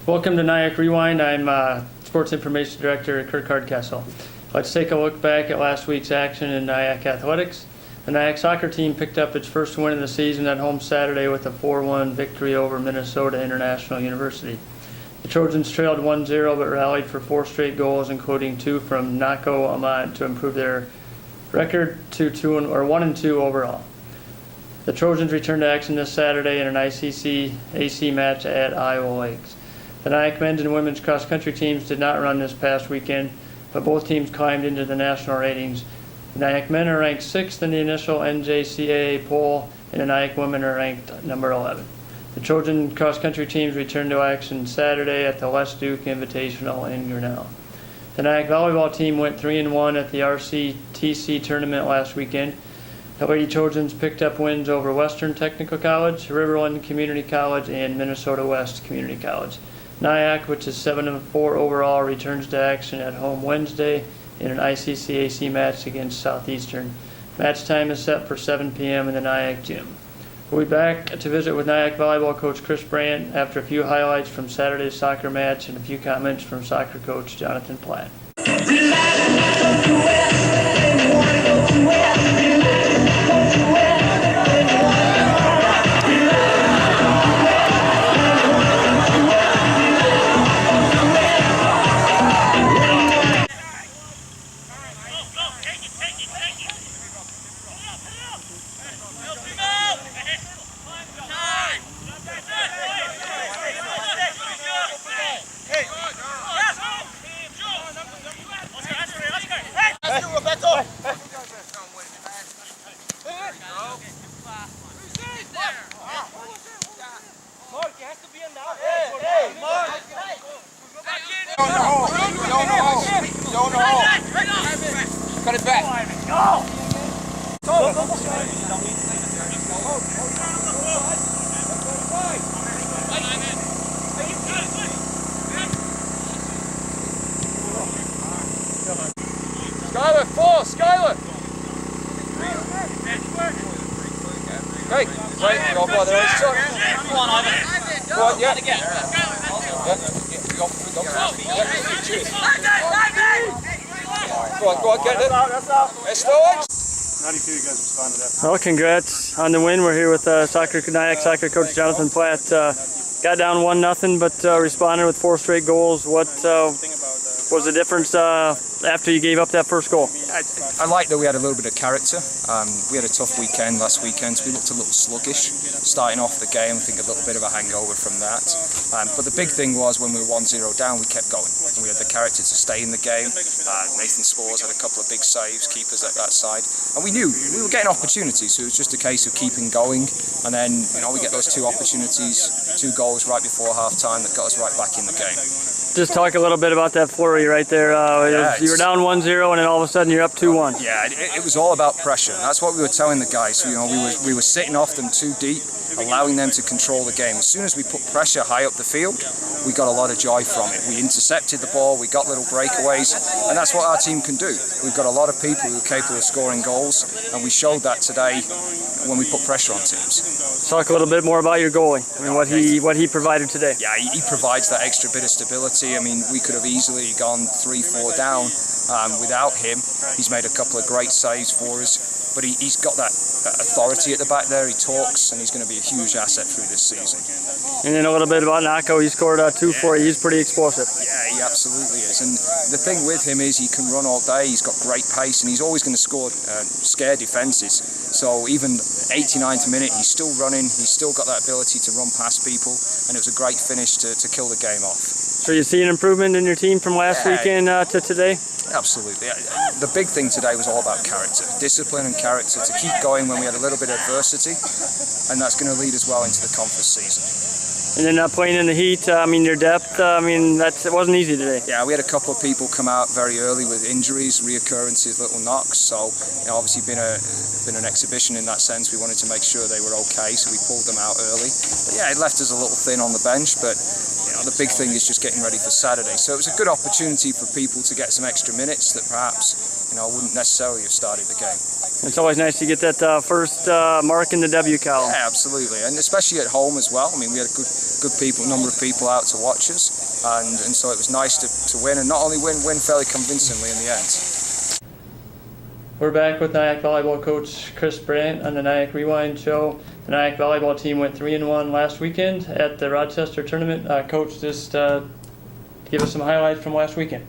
Welcome to NIACC Rewind. I'm Sports Information Director Kirk Hardcastle. Let's take a look back at last week's action in NIACC athletics. The NIACC soccer team picked up its first win of the season at home Saturday with a 4-1 victory over Minnesota International University. The Trojans trailed 1-0 but rallied for 4 straight goals, including 2 from Nako Ahmad, to improve their record to 1-2 overall. The Trojans returned to action this Saturday in an NIACC AC match at Iowa Lakes. The NIACC men's and women's cross-country teams did not run this past weekend, but both teams climbed into the national ratings. The NIACC men are ranked 6th in the initial NJCAA poll, and the NIACC women are ranked number 11. The Trojan cross-country teams returned to action Saturday at the Les Duke Invitational in Grinnell. The NIACC volleyball team went 3-1 at the RCTC tournament last weekend. The Lady Trojans picked up wins over Western Technical College, Riverland Community College, and Minnesota West Community College. NIACC, which is 7-4 overall, returns to action at home Wednesday in an ICCAC match against Southeastern. Match time is set for 7 p.m. in the NIACC gym. We'll be back to visit with NIACC volleyball coach Chris Brandt after a few highlights from Saturday's soccer match and a few comments from soccer coach Jonathan Platt. Cut it back. Go! Skylar, 4, Skylar! Hey, right, go by the right side. Come on, Ivan. Go on, yeah. Go on, get it. Let's do it. How do you feel you guys responded after? Well, congrats on the win. We're here with NIACC soccer coach Jonathan Platt. Got down 1-0, but responded with 4 straight goals. What was the difference after you gave up that first goal? I like that we had a little bit of character. We had a tough weekend last weekend, so we looked a little sluggish starting off the game. I think a little bit of a hangover from that. But the big thing was when we were 1-0 down, we kept going. We had the character to stay in the game. Nathan Spores had a couple of big saves, keepers at that side. And we knew we were getting opportunities, so it was just a case of keeping going. And then, we get those 2 opportunities, 2 goals right before half-time that got us right back in the game. Just talk a little bit about that flurry right there. You were down 1-0 and then all of a sudden you're up 2-1. Yeah, it was all about pressure. That's what we were telling the guys. We were sitting off them too deep, allowing them to control the game. As soon as we put pressure high up the field, we got a lot of joy from it. We intercepted the ball, we got little breakaways, and that's what our team can do. We've got a lot of people who are capable of scoring goals, and we showed that today when we put pressure on teams. Talk a little bit more about your goalie. What he provided today. Yeah, he provides that extra bit of stability. We could have easily gone 3-4 down without him. He's made a couple of great saves for us, but he's got that authority at the back there. He talks, and he's going to be a huge asset through this season. And then a little bit about Nako. He scored 2 for you. He's pretty explosive. Yeah, he absolutely is. And the thing with him is he can run all day. He's got great pace, and he's always going to score scare defences. So even 89th minute, he's still running. He's still got that ability to run past people, and it was a great finish to kill the game off. So you see an improvement in your team from last weekend to today? Absolutely. The big thing today was all about character, discipline and character to keep going when we had a little bit of adversity, and that's going to lead us well into the conference season. And then playing in the heat, your depth, it wasn't easy today. Yeah, we had a couple of people come out very early with injuries, reoccurrences, little knocks. So, obviously been an exhibition in that sense. We wanted to make sure they were okay, so we pulled them out early. But yeah, it left us a little thin on the bench, but the big thing is just getting ready for Saturday. So it was a good opportunity for people to get some extra minutes that perhaps wouldn't necessarily have started the game. It's always nice to get that first mark in the W column. Yeah, absolutely, and especially at home as well. We had a good number of people out to watch us. and so it was nice to win, and not only win fairly convincingly in the end. We're back with NIACC volleyball coach Chris Brandt on the NIACC Rewind show. The NIACC volleyball team went 3-1 last weekend at the Rochester tournament. Coach, just give us some highlights from last weekend.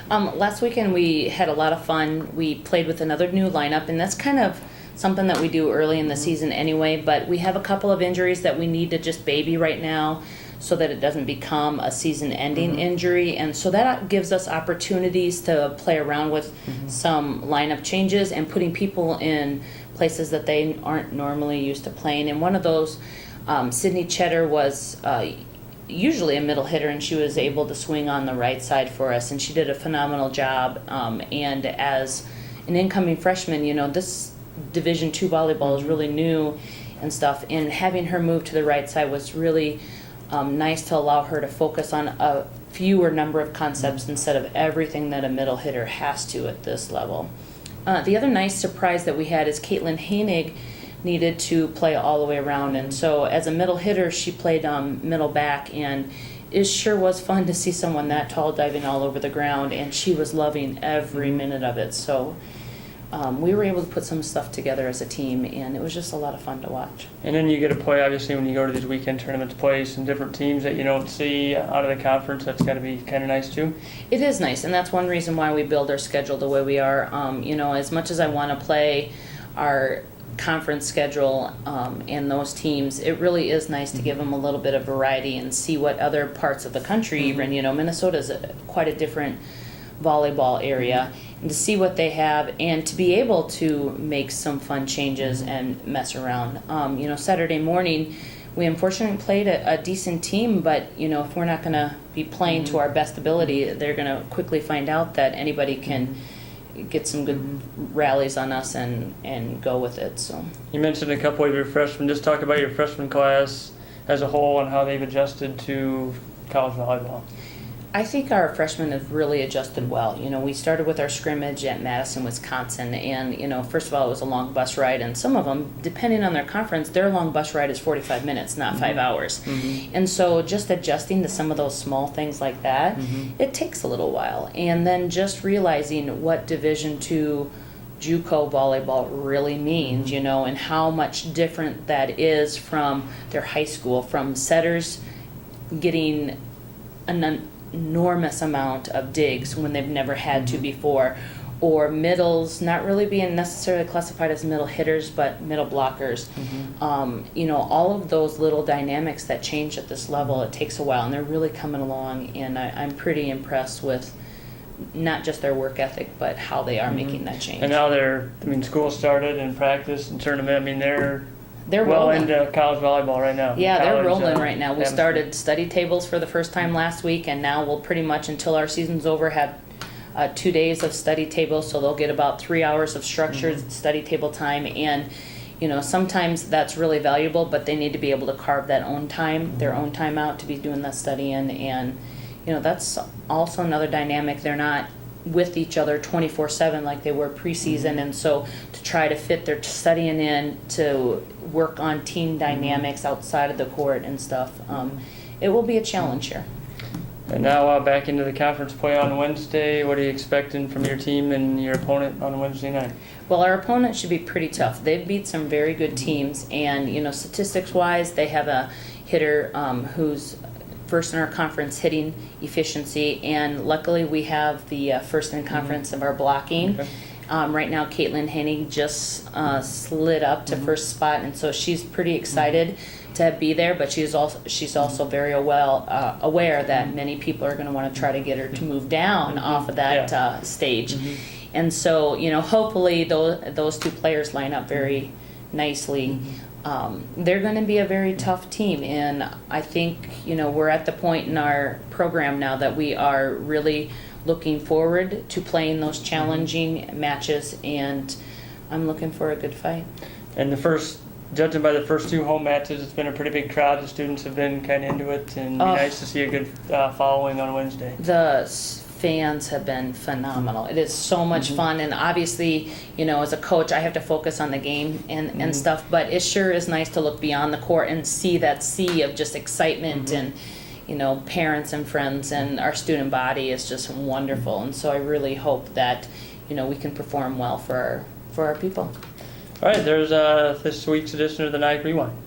Last weekend we had a lot of fun. We played with another new lineup, and that's kind of something that we do early in the season anyway, but we have a couple of injuries that we need to just baby right now so that it doesn't become a season-ending injury, and so that gives us opportunities to play around with some lineup changes and putting people in places that they aren't normally used to playing. And one of those, Sydney Cheddar was usually a middle hitter, and she was able to swing on the right side for us, and she did a phenomenal job. And as an incoming freshman, this Division II volleyball is really new and stuff, and having her move to the right side was really nice to allow her to focus on a fewer number of concepts instead of everything that a middle hitter has to at this level. The other nice surprise that we had is Caitlin Hainig needed to play all the way around, and so as a middle hitter she played middle back, and it sure was fun to see someone that tall diving all over the ground, and she was loving every minute of it. So we were able to put some stuff together as a team, and it was just a lot of fun to watch. And then you get to play, obviously, when you go to these weekend tournaments, play some different teams that you don't see out of the conference. That's got to be kind of nice, too. It is nice, and that's one reason why we build our schedule the way we are. As much as I want to play our conference schedule and those teams, it really is nice to give them a little bit of variety and see what other parts of the country, even, Minnesota is quite a different volleyball area, and to see what they have and to be able to make some fun changes and mess around. Saturday morning we unfortunately played a decent team, but if we're not going to be playing to our best ability, they're going to quickly find out that anybody can get some good rallies on us and go with it. So you mentioned a couple of your freshmen. Just talk about your freshman class as a whole and how they've adjusted to college volleyball. I think our freshmen have really adjusted well. We started with our scrimmage at Madison, Wisconsin, and, first of all, it was a long bus ride, and some of them, depending on their conference, their long bus ride is 45 minutes, not 5 hours. And so just adjusting to some of those small things like that, it takes a little while. And then just realizing what Division II JUCO volleyball really means, and how much different that is from their high school, from setters getting an enormous amount of digs when they've never had to before, or middles not really being necessarily classified as middle hitters but middle blockers. All of those little dynamics that change at this level, it takes a while, and they're really coming along, and I'm pretty impressed with not just their work ethic but how they are making that change. And now school started and practice and tournament. They're well rolling into college volleyball right now. Yeah, they're rolling right now. We started study tables for the first time last week, and now we'll pretty much, until our season's over, have 2 days of study tables, so they'll get about 3 hours of structured study table time. And sometimes that's really valuable, but they need to be able to carve that own time, their own time out to be doing that studying. And that's also another dynamic. They're not with each other 24/7 like they were preseason, and so to try to fit their studying in to work on team dynamics outside of the court and stuff, it will be a challenge here. And now back into the conference play on Wednesday. What are you expecting from your team and your opponent on Wednesday night? Well, our opponent should be pretty tough. They've beat some very good teams, and statistics-wise, they have a hitter who's first in our conference hitting efficiency, and luckily we have the first in conference of our blocking. Okay. Right now Caitlin Hennig just slid up to first spot, and so she's pretty excited to be there, but she's also very aware that many people are going to want to try to get her to move down off of that stage. And so hopefully those two players line up very nicely. They're going to be a very tough team, and I think we're at the point in our program now that we are really looking forward to playing those challenging matches, and I'm looking for a good fight. And judging by the first 2 home matches, it's been a pretty big crowd. The students have been kind of into it, and it'd be nice to see a good following on Wednesday. The fans have been phenomenal. It is so much fun, and obviously, as a coach, I have to focus on the game and stuff, but it sure is nice to look beyond the court and see that sea of just excitement and parents and friends and our student body is just wonderful. And so I really hope that, we can perform well for our people. All right, there's this week's edition of the NIACC Rewind.